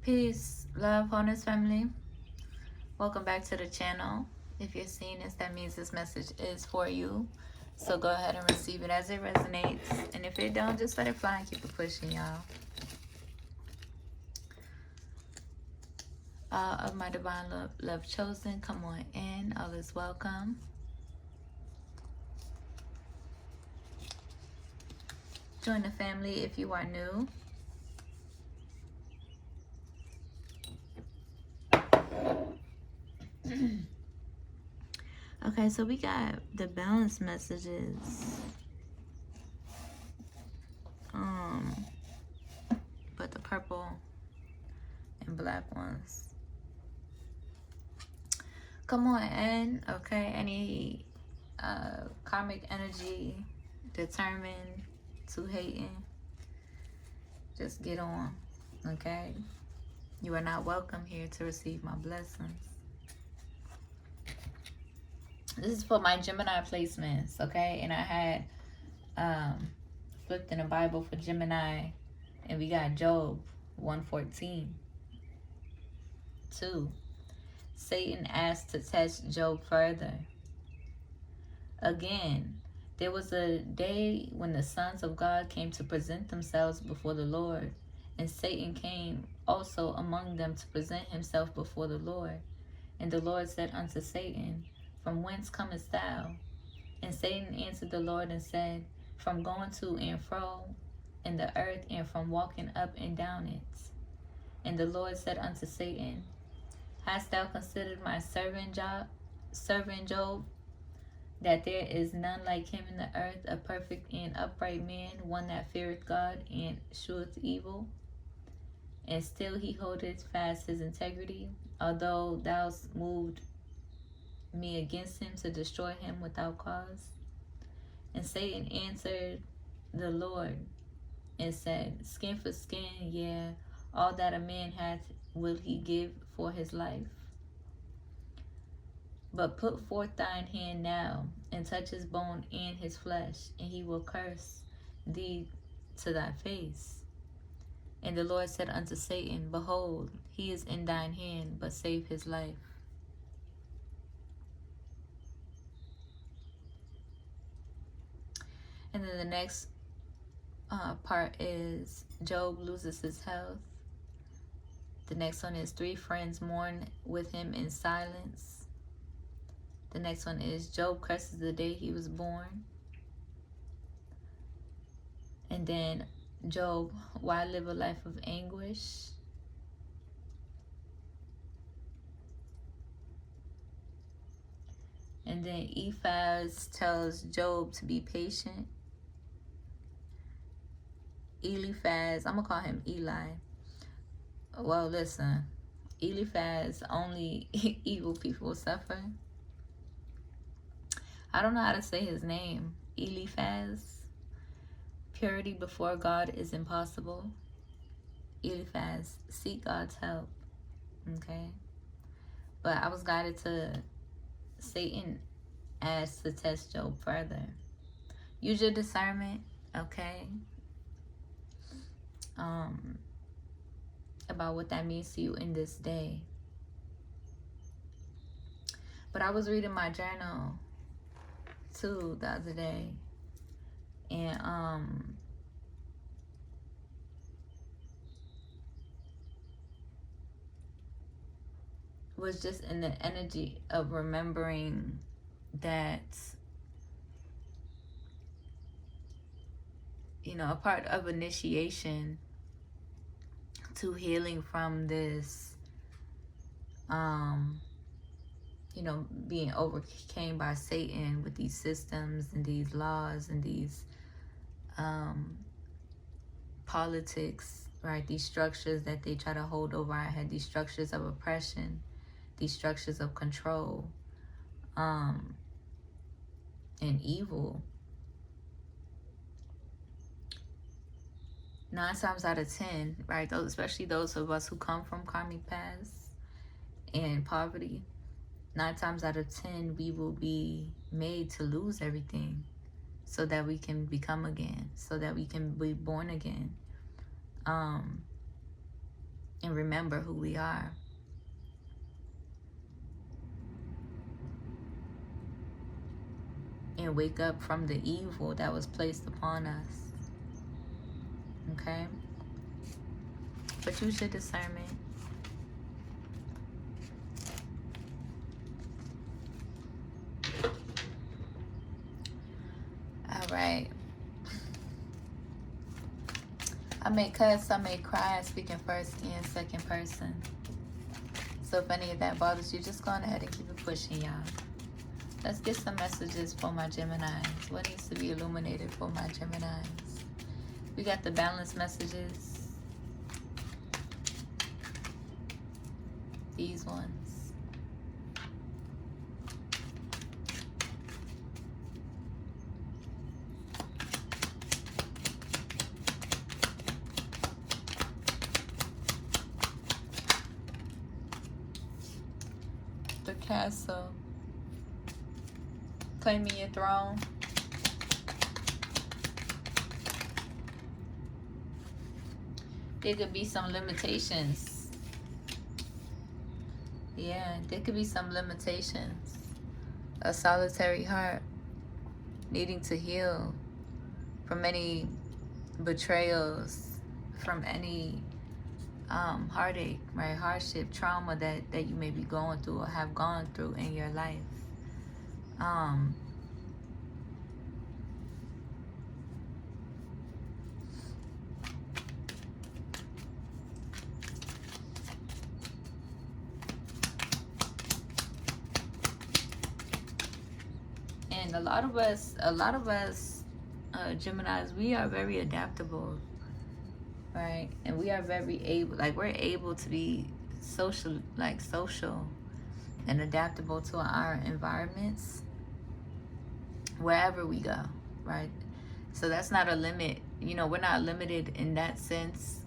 Peace, love, wholeness, family. Welcome back to the channel. If you're seeing this, that means this message is for you. So go ahead and receive it as it resonates. And if it don't, just let it fly and keep it pushing, y'all. All of my divine love chosen, come on in. All is welcome. Join the family if you are new. Okay, so we got the balance messages. But the purple and black ones. Come on in, okay? Any karmic energy, determined to hating, just get on, okay? You are not welcome here to receive my blessings. This is for my Gemini placements, okay? And I had flipped in the Bible for Gemini, and we got Job 1:14. 2. Satan asked to test Job further. Again, there was a day when the sons of God came to present themselves before the Lord, and Satan came also among them to present himself before the Lord. And the Lord said unto Satan, From whence comest thou? And Satan answered the Lord and said, From going to and fro in the earth, and from walking up and down it. And the Lord said unto Satan, Hast thou considered my servant Job, that there is none like him in the earth, a perfect and upright man, one that feareth God and sheweth evil? And still he holdeth fast his integrity, although thou moved me against him to destroy him without cause. And Satan answered the Lord and said, Skin for skin, yeah, all that a man hath will he give for his life. But put forth thine hand now, and touch his bone and his flesh, and he will curse thee to thy face. And the Lord said unto Satan, Behold, he is in thine hand, but save his life. And then the next part is Job loses his health. The next one is 3 friends mourn with him in silence. The next one is Job curses the day he was born. And then Job, why live a life of anguish? And then Eliphaz tells Job to be patient. Eliphaz, I'm going to call him Eli. Well, listen, Eliphaz, only evil people suffer. I don't know how to say his name. Eliphaz. Purity before God is impossible. Eliphaz, seek God's help. Okay? But I was guided to Satan asked to test Job further. Use your discernment, okay? About what that means to you in this day. But I was reading my journal too the other day, and was just in the energy of remembering that, you know, a part of initiation to healing from this, you know, being overcame by Satan with these systems and these laws and these politics, right? These structures that they try to hold over our head, these structures of oppression, these structures of control, and evil. 9 times out of 10, right? Those, especially those of us who come from karmic paths and poverty, 9 times out of 10, we will be made to lose everything so that we can become again, so that we can be born again. and remember who we are. And wake up from the evil that was placed upon us. Okay? But use your discernment. Alright. I may cuss, I may cry, speaking first and second person. So if any of that bothers you, just go on ahead and keep it pushing, y'all. Let's get some messages for my Geminis. What needs to be illuminated for my Geminis? We got the balance messages. These ones. The Castle. Claiming your throne. There could be some limitations. Yeah, there could be some limitations. A solitary heart needing to heal from any betrayals, from any heartache, right? Hardship, trauma that you may be going through or have gone through in your life. And a lot of us, Geminis, we are very adaptable, right? And we are very able, like we're able to be social and adaptable to our environments wherever we go, right? So that's not a limit. You know, we're not limited in that sense.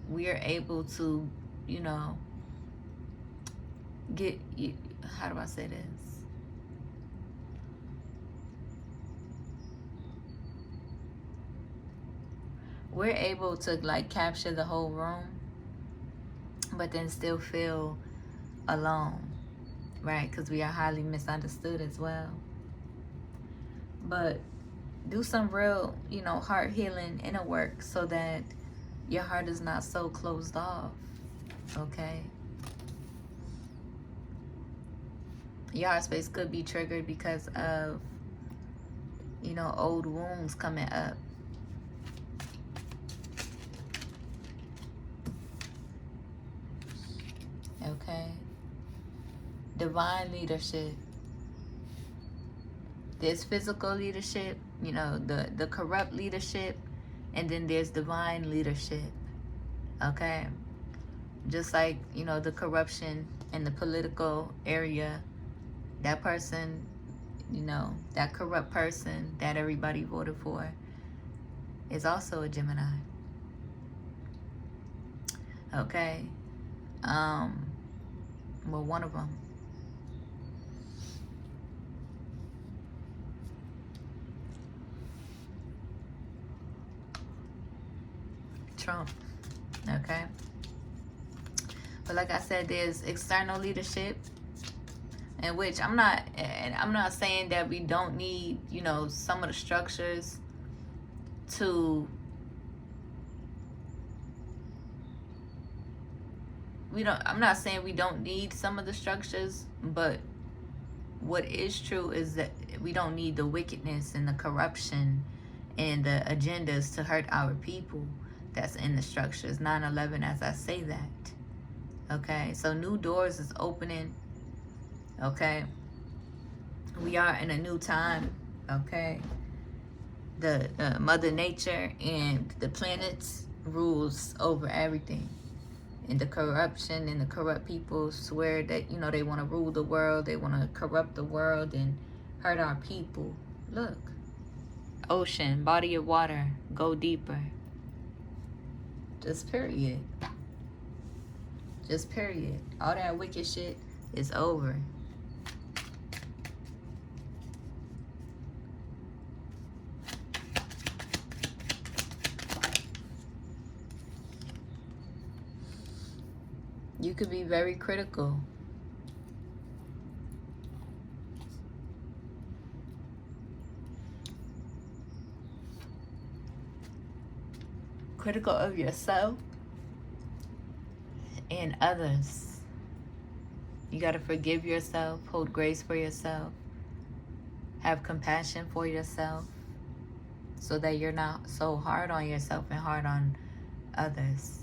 We are able to, you know, how do I say this? We're able to like capture the whole room, but then still feel alone, right? Because we are highly misunderstood as well. But do some real, you know, heart healing inner work so that your heart is not so closed off, okay? Your heart space could be triggered because of, you know, old wounds coming up. Okay? Divine leadership. There's physical leadership, you know, the corrupt leadership, and then there's divine leadership. Okay? Just like, you know, the corruption in the political area, that person, you know, that corrupt person that everybody voted for is also a Gemini. Okay? Well, one of them. Trump. Okay? But like I said, there's external leadership, in which I'm not saying that we don't need, you know, some of the structures to, I'm not saying we don't need some of the structures, but what is true is that we don't need the wickedness and the corruption and the agendas to hurt our people that's in the structures. 9/11, as I say that. Okay, so new doors is opening. Okay, we are in a new time. Okay, the Mother Nature and the planets rules over everything. And the corruption and the corrupt people swear that, you know, they want to rule the world. They want to corrupt the world and hurt our people. Look. Ocean, body of water, go deeper. Just period. Just period. All that wicked shit is over. You could be very critical. Critical of yourself and others. You got to forgive yourself, hold grace for yourself, have compassion for yourself so that you're not so hard on yourself and hard on others.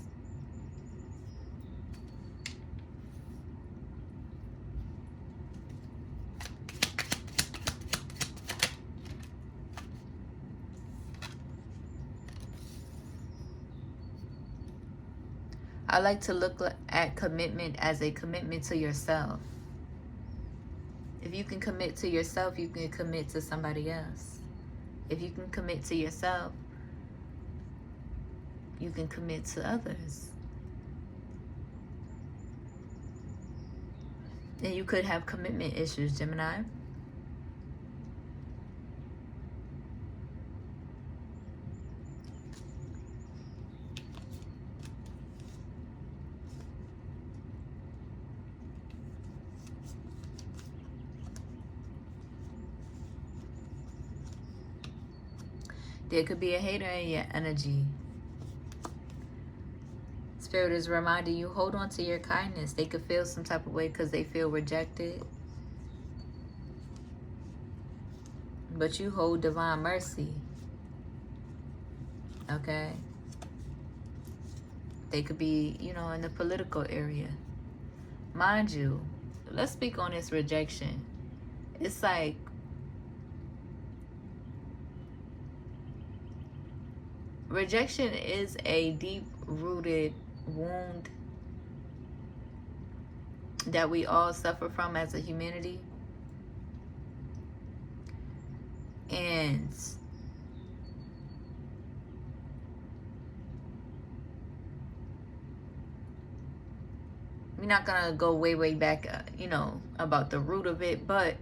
I like to look at commitment as a commitment to yourself. If you can commit to yourself, you can commit to somebody else. If you can commit to yourself, you can commit to others. And you could have commitment issues, Gemini. There could be a hater in your energy. Spirit is reminding you, hold on to your kindness. They could feel some type of way because they feel rejected. But you hold divine mercy. Okay? They could be, in the political area. Mind you, let's speak on this rejection. It's like, rejection is a deep-rooted wound that we all suffer from as a humanity. And we're not gonna go way back, about the root of it, but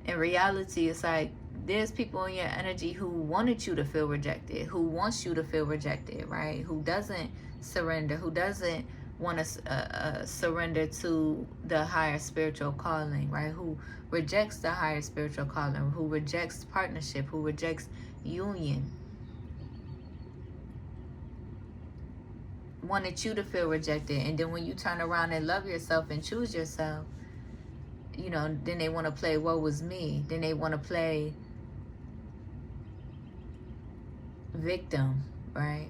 in reality, it's like there's people in your energy who wanted you to feel rejected, who wants you to feel rejected, right? Who doesn't surrender, who doesn't want to surrender to the higher spiritual calling, right? Who rejects the higher spiritual calling, who rejects partnership, who rejects union. Wanted you to feel rejected. And then when you turn around and love yourself and choose yourself, then they want to play woe was me. Then they want to play victim, right?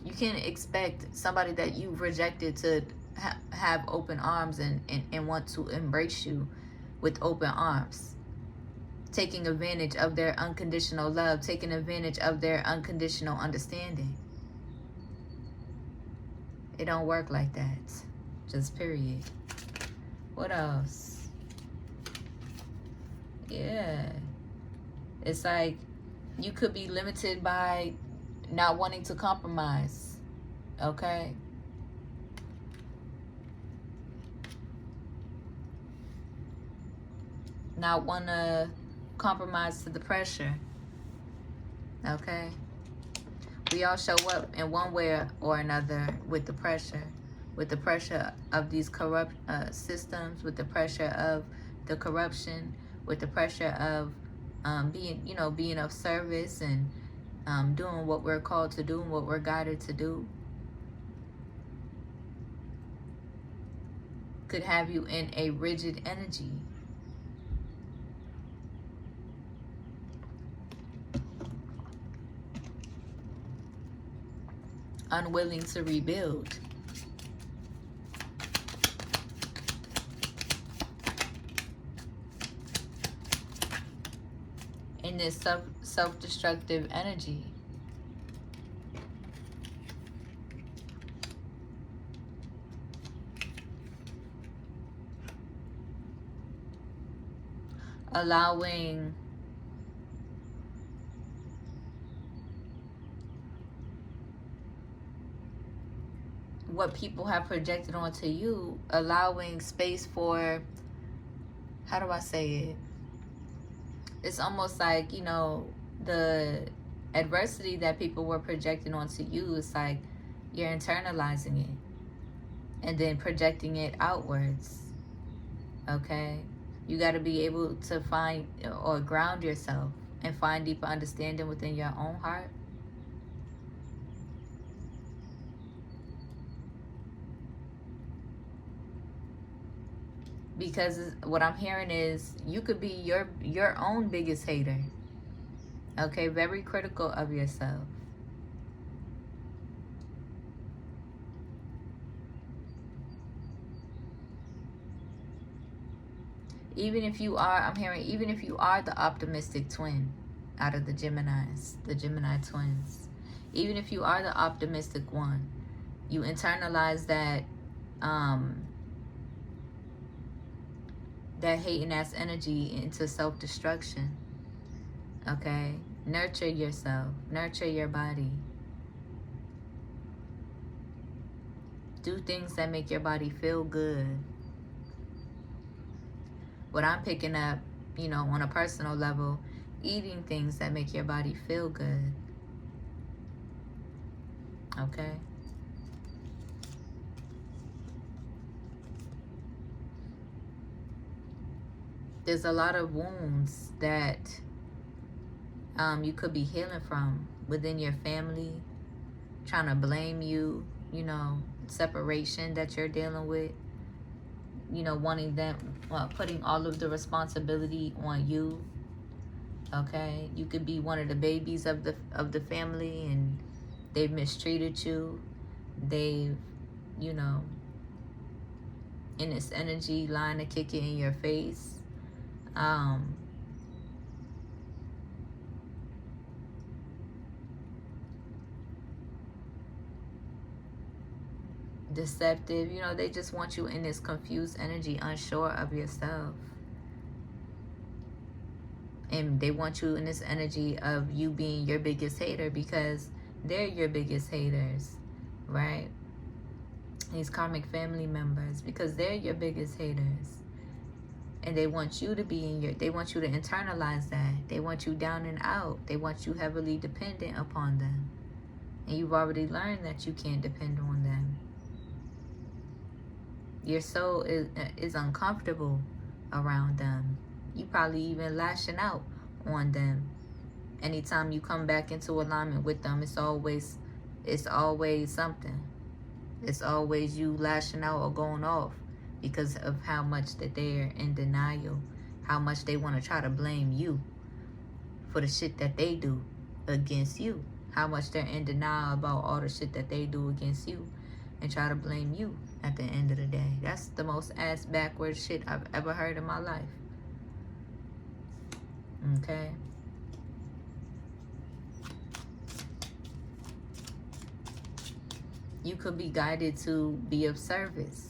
You can't expect somebody that you've rejected to have open arms and want to embrace you with open arms. Taking advantage of their unconditional love, taking advantage of their unconditional understanding. It don't work like that. Just period. What else? Yeah. It's like you could be limited by not wanting to compromise. Okay? Not want to compromise to the pressure. Okay? We all show up in one way or another with the pressure of these corrupt systems, with the pressure of the corruption, with the pressure of being of service and doing what we're called to do and what we're guided to do. Could have you in a rigid energy. Unwilling to rebuild. In this self-destructive energy. Allowing what people have projected onto you, allowing space for, how do I say it? It's almost like, the adversity that people were projecting onto you, it's like you're internalizing it. and then projecting it outwards. Okay? You got to be able to find or ground yourself and find deeper understanding within your own heart. Because what I'm hearing is you could be your own biggest hater. Okay? Very critical of yourself. Even if you are, I'm hearing, even if you are the optimistic twin out of the Geminis, the Gemini twins, even if you are the optimistic one, you internalize that that hating ass energy into self-destruction. Okay? Nurture yourself. Nurture your body. Do things that make your body feel good. What I'm picking up, you know, on a personal level, eating things that make your body feel good. Okay? There's a lot of wounds that you could be healing from within your family, trying to blame you, you know, separation that you're dealing with, you know, wanting them, putting all of the responsibility on you. Okay? You could be one of the babies of the family and they've mistreated you. They've, you know, in this energy line to kick it in your face. Deceptive, you know, they just want you in this confused energy, unsure of yourself. And they want you in this energy of you being your biggest hater because they're your biggest haters, right? These karmic family members, because they're your biggest haters. And they want you to be in your, they want you to internalize that. They want you down and out. They want you heavily dependent upon them. And you've already learned that you can't depend on them. Your soul is uncomfortable around them. You probably even lashing out on them. Anytime you come back into alignment with them, it's always something. It's always you lashing out or going off because of how much that they're in denial, how much they want to try to blame you for the shit that they do against you, how much they're in denial about all the shit that they do against you and try to blame you at the end of the day. That's the most ass backwards shit I've ever heard in my life. Okay? You could be guided to be of service.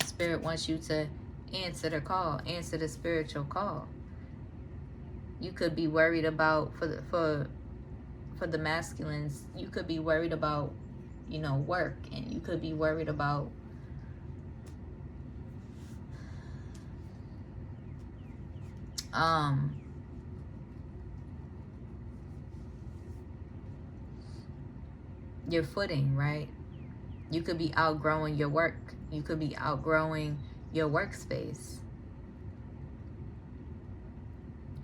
Spirit wants you to answer the call, answer the spiritual call. You could be worried about, for the masculines, you could be worried about, you know, work, and you could be worried about your footing, right? You could be outgrowing your work. You could be outgrowing your workspace.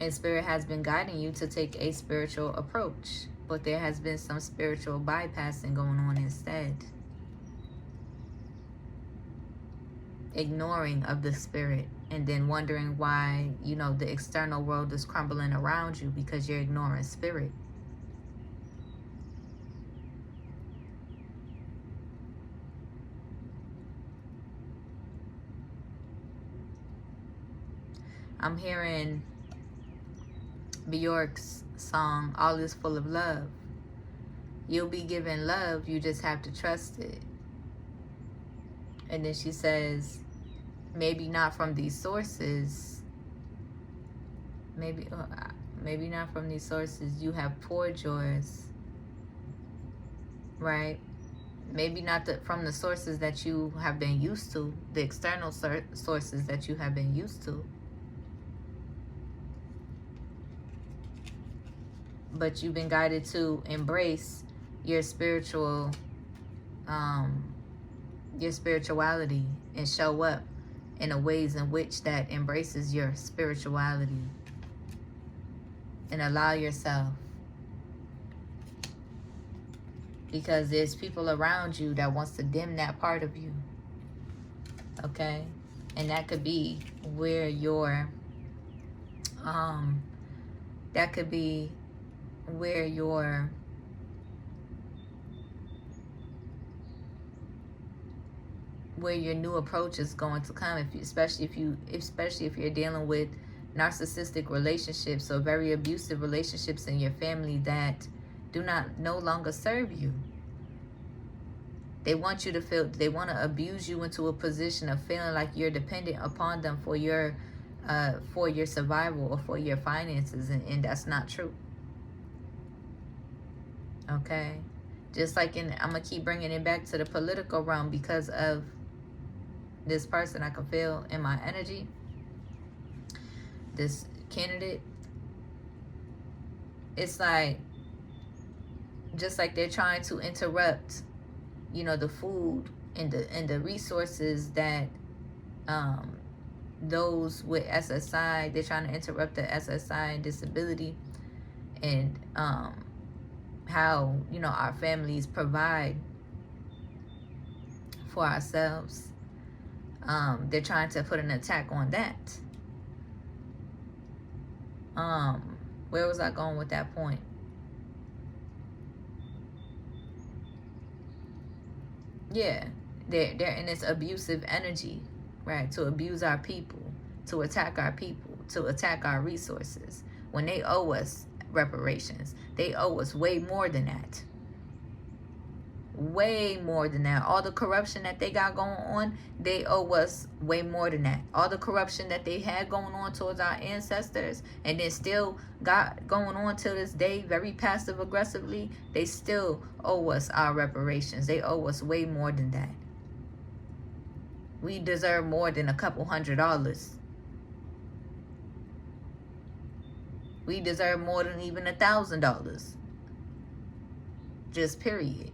And Spirit has been guiding you to take a spiritual approach, but there has been some spiritual bypassing going on instead. Ignoring of the Spirit, and then wondering why, you know, the external world is crumbling around you because you're ignoring Spirit. I'm hearing Bjork's song, All Is Full of Love. You'll be given love, you just have to trust it. And then she says, maybe not from these sources. Maybe not from these sources. You have poured yours, right? Maybe not from the sources that you have been used to, the external sources that you have been used to. but you've been guided to embrace your spirituality and show up in the ways in which that embraces your spirituality, and allow yourself, because there's people around you that wants to dim that part of you. Okay? And that could be where your that could be where your new approach is going to come, especially if you're dealing with narcissistic relationships or very abusive relationships in your family that no longer serve you. They want you to feel, they want to abuse you into a position of feeling like you're dependent upon them for your survival or for your finances, and that's not true. Okay? Just like I'm going to keep bringing it back to the political realm because of this person I can feel in my energy. This candidate. It's like, just like they're trying to interrupt, the food and the resources that those with SSI, they're trying to interrupt the SSI and disability, and how our families provide for ourselves. They're trying to put an attack on that. Where was I going with that point? Yeah, they're in this abusive energy, right? To abuse our people, to attack our people, to attack our resources. When they owe us reparations, they owe us way more than that. Way more than that. All the corruption that they got going on, they owe us way more than that. All the corruption that they had going on towards our ancestors, and then still got going on till this day, very passive aggressively, they still owe us our reparations. They owe us way more than that. We deserve more than a couple $100. We deserve more than even $1,000. Just period.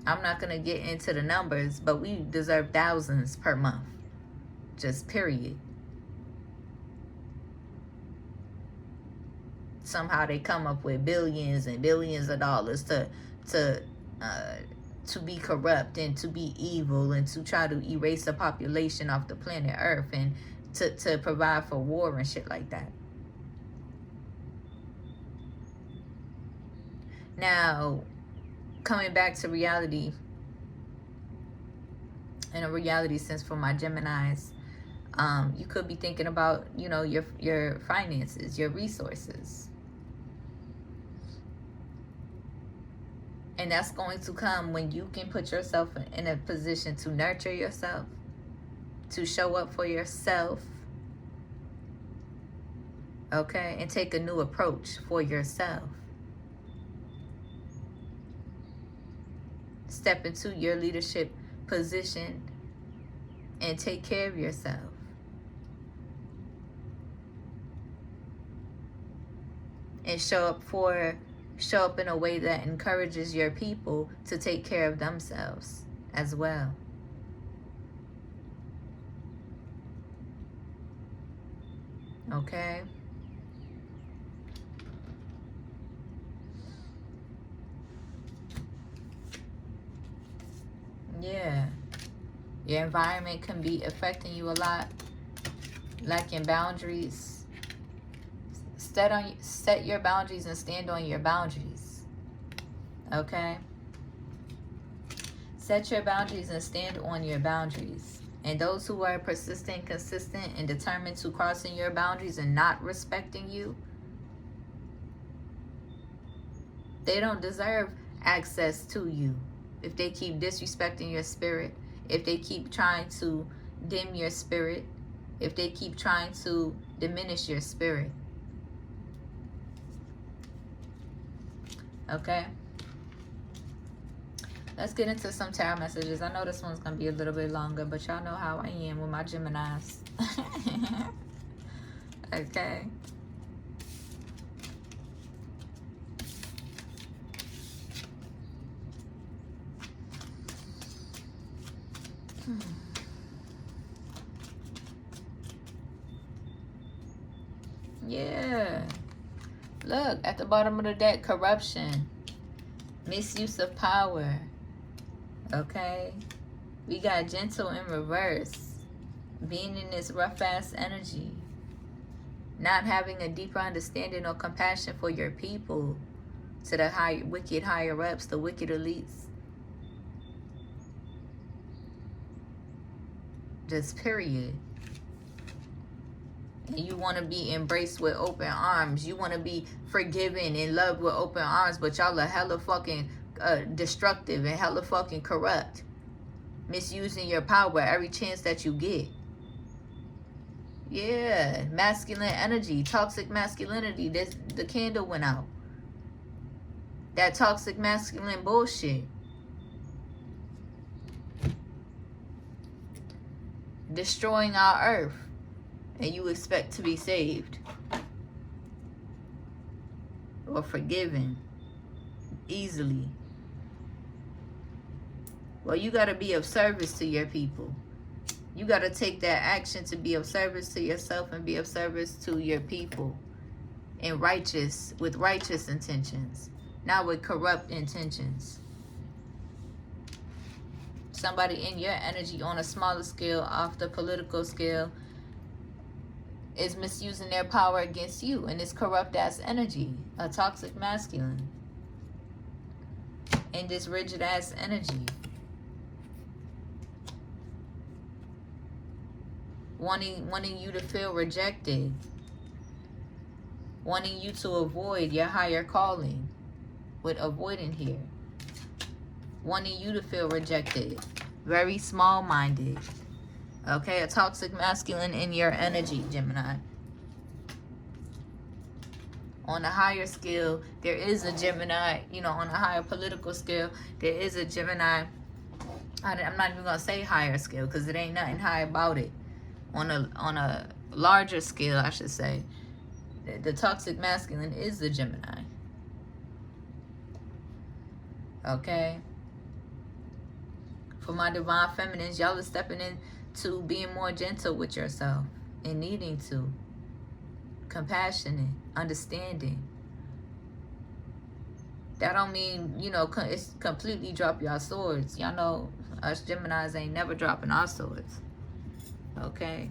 I'm not going to get into the numbers, but we deserve thousands per month. Just period. Somehow they come up with billions and billions of dollars to be corrupt and to be evil and to try to erase the population off the planet Earth and to provide for war and shit like that. Now, coming back to reality, in a reality sense for my Geminis, you could be thinking about, your finances, your resources. And that's going to come when you can put yourself in a position to nurture yourself, to show up for yourself, okay, and take a new approach for yourself. Step into your leadership position and take care of yourself. And show up in a way that encourages your people to take care of themselves as well. Okay? Yeah. Your environment can be affecting you a lot. Lacking boundaries. Set your boundaries and stand on your boundaries. Okay? Set your boundaries and stand on your boundaries. And those who are persistent, consistent, and determined to crossing your boundaries and not respecting you, they don't deserve access to you. If they keep disrespecting your spirit, if they keep trying to dim your spirit, if they keep trying to diminish your spirit. Okay? Let's get into some tarot messages. I know this one's going to be a little bit longer, but y'all know how I am with my Geminis. Okay? Yeah. Look, at the bottom of the deck, corruption. Misuse of power. Okay? We got gentle in reverse. Being in this rough-ass energy. Not having a deeper understanding or compassion for your people. To the wicked higher-ups, the wicked elites. Just period. And you want to be embraced with open arms. You want to be forgiven and loved with open arms. But y'all are hella fucking destructive and hella fucking corrupt. Misusing your power every chance that you get. Yeah. Masculine energy. Toxic masculinity. The candle went out. That toxic masculine bullshit. Destroying our earth. And you expect to be saved. Or forgiven. Easily. Well, you got to be of service to your people. You got to take that action to be of service to yourself and be of service to your people. And with righteous intentions. Not with corrupt intentions. Somebody in your energy on a smaller scale, off the political scale, is misusing their power against you in this corrupt-ass energy. A toxic masculine. In this rigid-ass energy. Wanting you to feel rejected. Wanting you to avoid your higher calling. With avoiding here. Wanting you to feel rejected. Very small-minded. Okay, a toxic masculine in your energy, Gemini. On a higher scale, there is a Gemini, on a higher political scale, there is a Gemini. I'm not even going to say higher scale because it ain't nothing high about it. On a larger scale, I should say, the toxic masculine is the Gemini. Okay? For my divine feminines, y'all are stepping into being more gentle with yourself and needing to. Compassionate, understanding. That don't mean, it's completely drop your swords. Y'all know us Geminis ain't never dropping our swords. Okay?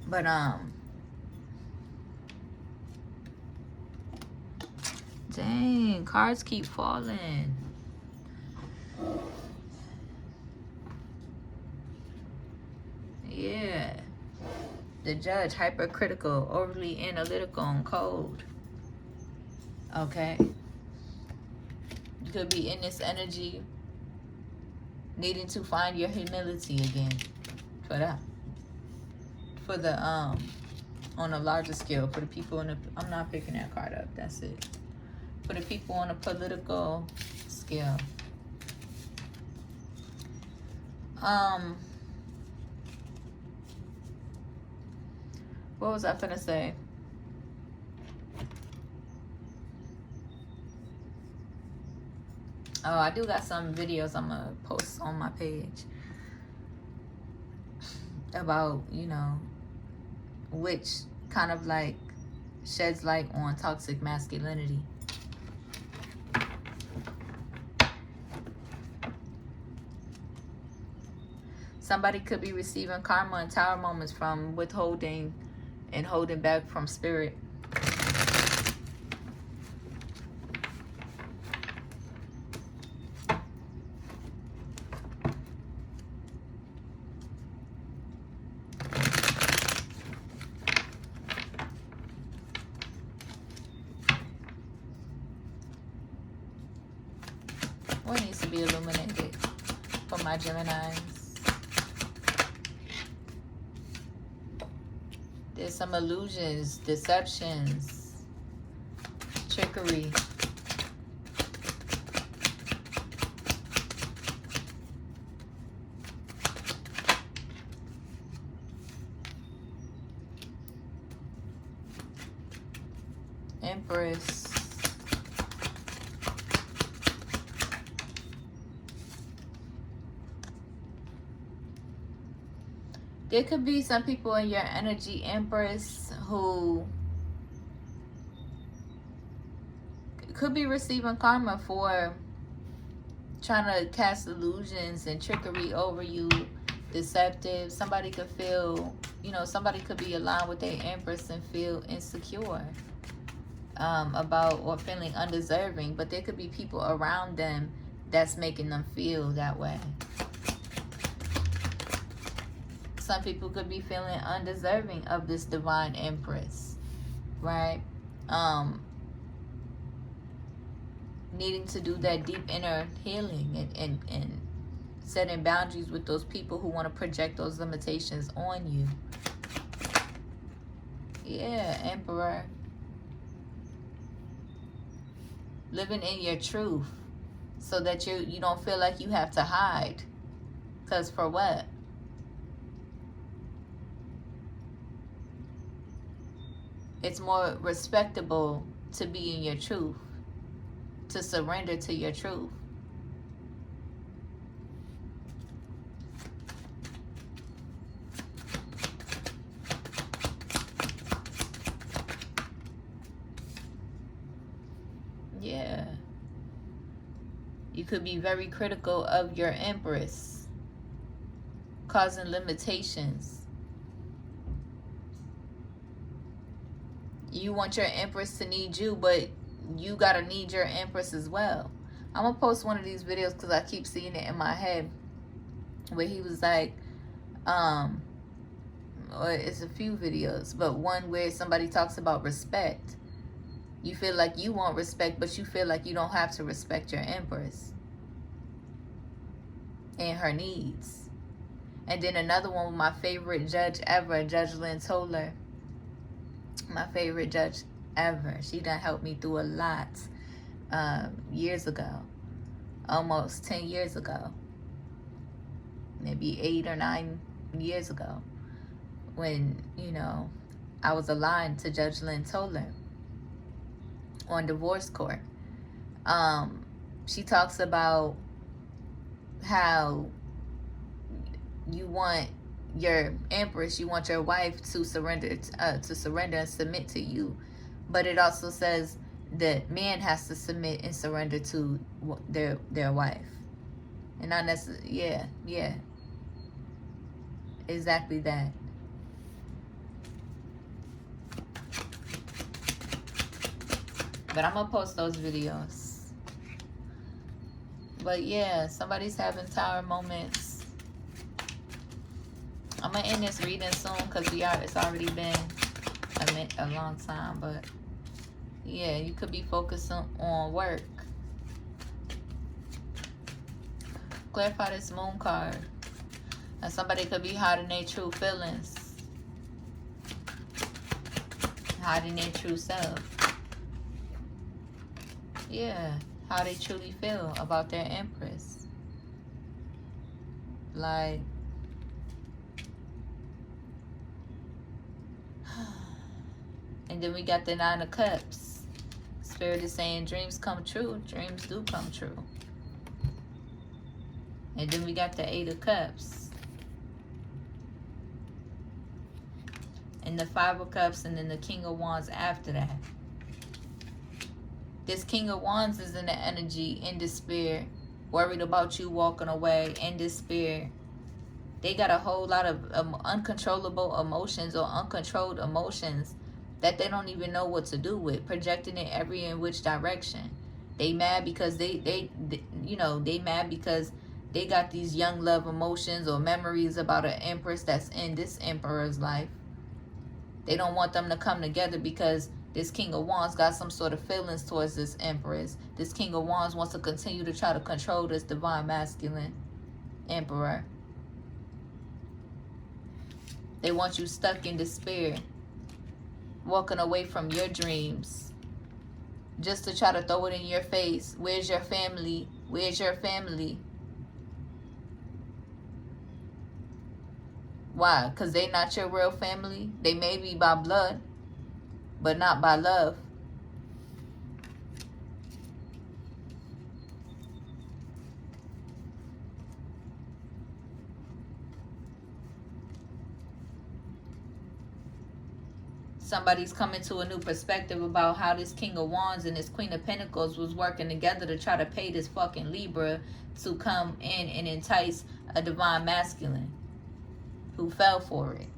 But, dang, cards keep falling. Yeah. The Judge, hypercritical, overly analytical and cold. Okay. You could be in this energy needing to find your humility again. For that. For the, on a larger scale. For the people I'm not picking that card up. That's it. For the people on a political scale. What was I finna say? Oh, I do got some videos I'm gonna post on my page about, which kind of like sheds light on toxic masculinity. Somebody could be receiving karma and tower moments from withholding and holding back from spirit. What needs to be illuminated for my Geminis? There's some illusions, deceptions, trickery. Empress. There could be some people in your energy, Empress, who could be receiving karma for trying to cast illusions and trickery over you, deceptive. Somebody could feel, somebody could be aligned with their Empress and feel insecure about or feeling undeserving, but there could be people around them that's making them feel that way. Some people could be feeling undeserving of this divine Empress, right? Needing to do that deep inner healing and setting boundaries with those people who want to project those limitations on you. Yeah, Emperor. Living in your truth so that you don't feel like you have to hide. Because for what? It's more respectable to be in your truth, to surrender to your truth. Yeah. You could be very critical of your Empress, causing limitations. You want your Empress to need you, but you gotta need your Empress as well. I'm gonna post one of these videos because I keep seeing it in my head, where he was like, or it's a few videos, but one where somebody talks about respect. You feel like you want respect, but you feel like you don't have to respect your Empress and her needs. And then another one with my favorite judge ever, Judge Lynn Toller. My favorite judge ever. She done helped me through a lot years ago. Almost 10 years ago. Maybe 8 or 9 years ago. When, I was aligned to Judge Lynn Toller on divorce court. She talks about how you want your Empress, you want your wife to surrender and submit to you, but it also says that man has to submit and surrender to their wife, and not necessarily. Yeah, exactly that. But I'm gonna post those videos. But yeah, somebody's having tower moments. I'm gonna end this reading soon because it's already been a long time. But yeah, you could be focusing on work. Clarify this moon card. And somebody could be hiding their true feelings, hiding their true self. Yeah, how they truly feel about their Empress. Like, and then we got the 9 of Cups. Spirit is saying dreams come true. Dreams do come true. And then we got the 8 of Cups. And the 5 of Cups, and then the King of Wands after that. This King of Wands is in the energy, in despair, worried about you walking away, in despair. They got a whole lot of uncontrollable emotions or uncontrolled emotions that they don't even know what to do with, projecting it every in which direction. They mad because they mad because they got these young love emotions or memories about an Empress that's in this Emperor's life. They don't want them to come together because this King of Wands got some sort of feelings towards this Empress. This King of Wands wants to continue to try to control this divine masculine Emperor. They want you stuck in despair, walking away from your dreams, just to try to throw it in your face. Where's your family? Where's your family? Why? Because they not your real family? They may be by blood, but not by love. Somebody's coming to a new perspective about how this King of Wands and this Queen of Pentacles was working together to try to pay this fucking Libra to come in and entice a divine masculine who fell for it.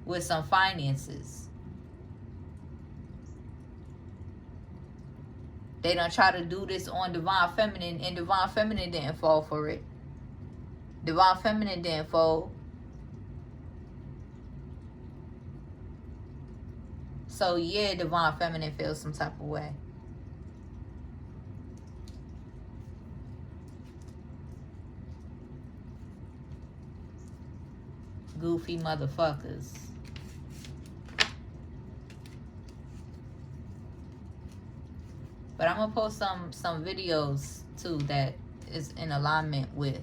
With some finances. They done try to do this on Divine Feminine, and Divine Feminine didn't fall for it. Divine Feminine didn't fall. So yeah, Divine Feminine feels some type of way. Goofy motherfuckers. But I'm gonna post some videos too that is in alignment with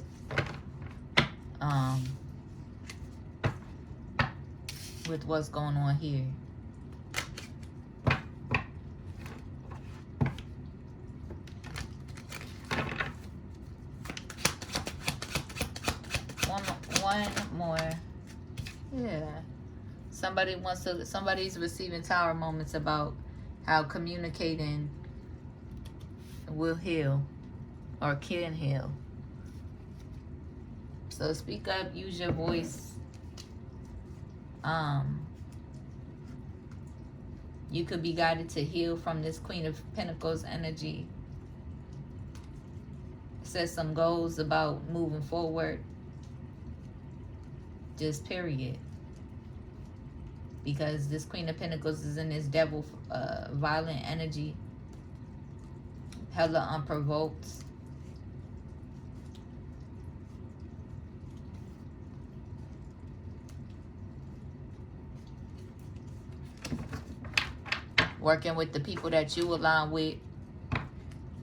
what's going on here. One more. Yeah. Somebody's receiving tower moments about how communicating will heal or can heal. So speak up, use your voice. You could be guided to heal from this Queen of Pentacles energy. Set some goals about moving forward. Just period. Because this Queen of Pentacles is in this devil violent energy. Hella unprovoked. Working with the people that you align with.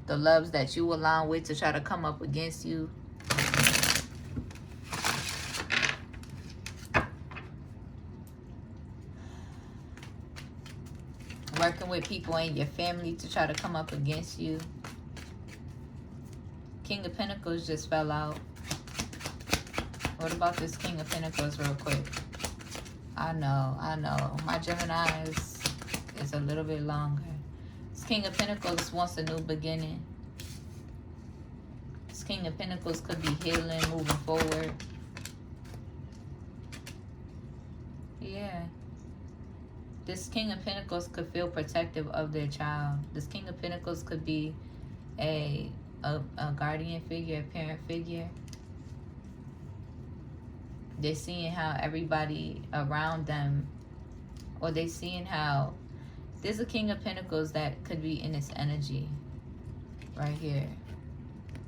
The loves that you align with to try to come up against you. Working with people in your family to try to come up against you. King of Pentacles just fell out. What about this King of Pentacles real quick? I know. My Gemini is a little bit longer. This King of Pentacles wants a new beginning. This King of Pentacles could be healing, moving forward. Yeah. This King of Pentacles could feel protective of their child. This King of Pentacles could be a guardian figure, a parent figure. They're seeing how everybody around them, or they're seeing how there's a King of Pentacles that could be in this energy right here.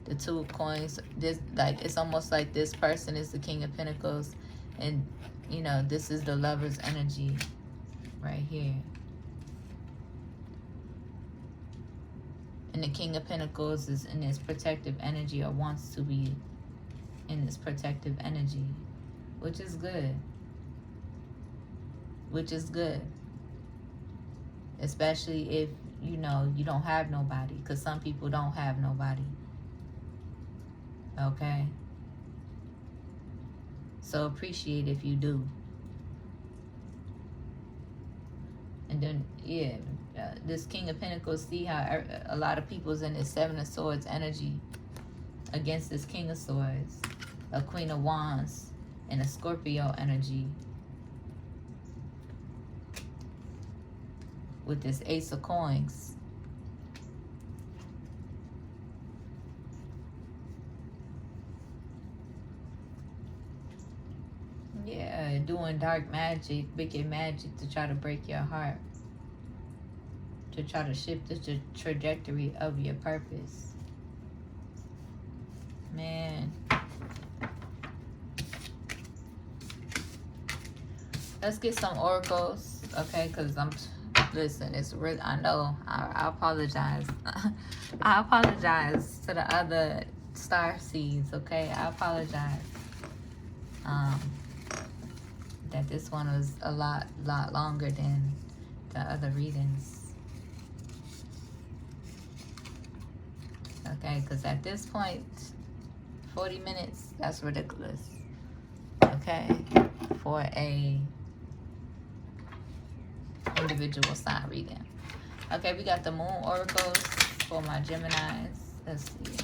The Two of Coins. This, like, it's almost like this person is the King of Pentacles, and you know, this is the Lover's energy right here. And the King of Pentacles is in this protective energy, or wants to be in this protective energy, which is good. Which is good. Especially if, you know, you don't have nobody. Because some people don't have nobody. Okay? So appreciate if you do. And then, yeah, this King of Pentacles, see how a lot of people's in this Seven of Swords energy against this King of Swords, a Queen of Wands, and a Scorpio energy. With this Ace of Coins. Yeah, doing dark magic, wicked magic to try to break your heart. To try to shift the trajectory of your purpose. Man. Let's get some oracles, okay? Because listen, it's real. I know. I apologize. I apologize to the other star seeds, okay? I apologize. That this one was a lot longer than the other readings. Okay, because at this point, 40 minutes, that's ridiculous. Okay, for a individual sign reading. Okay, we got the moon oracles for my Geminis. Let's see.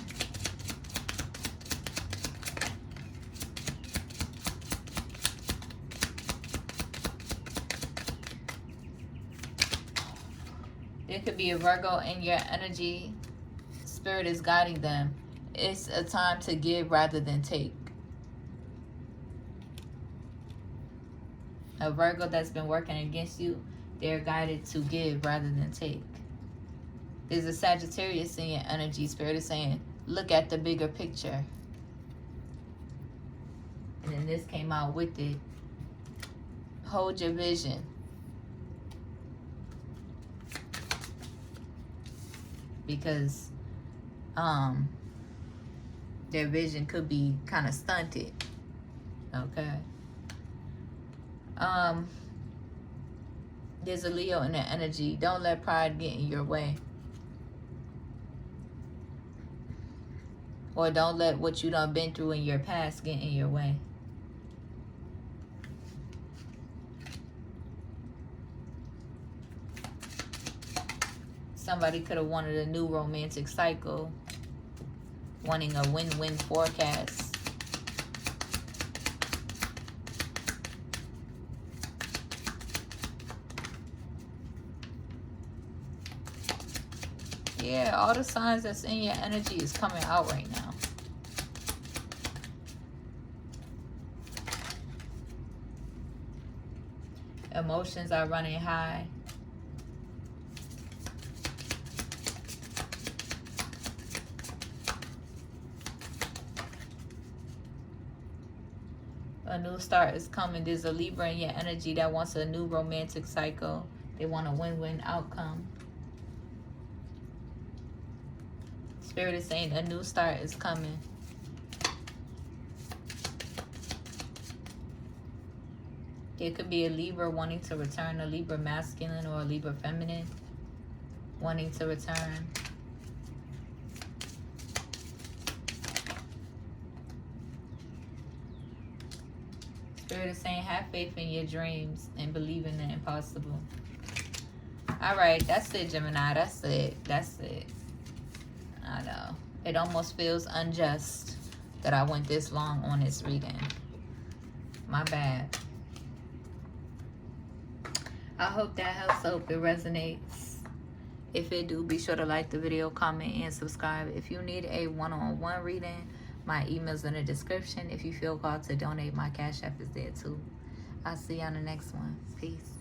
There could be a Virgo in your energy. Spirit is guiding them. It's a time to give rather than take. A Virgo that's been working against you, they're guided to give rather than take. There's a Sagittarius in your energy. Spirit is saying, look at the bigger picture. And then this came out with it. Hold your vision. Because their vision could be kind of stunted. Okay. There's a Leo in their energy. Don't let pride get in your way. Or don't let what you done been through in your past get in your way. Somebody could have wanted a new romantic cycle. Wanting a win-win forecast. Yeah, all the signs that's in your energy is coming out right now. Emotions are running high. A new start is coming. There's a Libra in your energy that wants a new romantic cycle. They want a win-win outcome. Spirit is saying a new start is coming. There could be a Libra wanting to return, a Libra masculine or a Libra feminine wanting to return. Spirit is saying have faith in your dreams and believe in the impossible. All right, that's it, Gemini. That's it. That's it. I know. It almost feels unjust that I went this long on this reading. My bad. I hope that helps. I hope it resonates. If it do, be sure to like the video, comment, and subscribe. If you need a one-on-one reading, my email's in the description. If you feel called to donate, my Cash App is there too. I'll see you on the next one. Peace.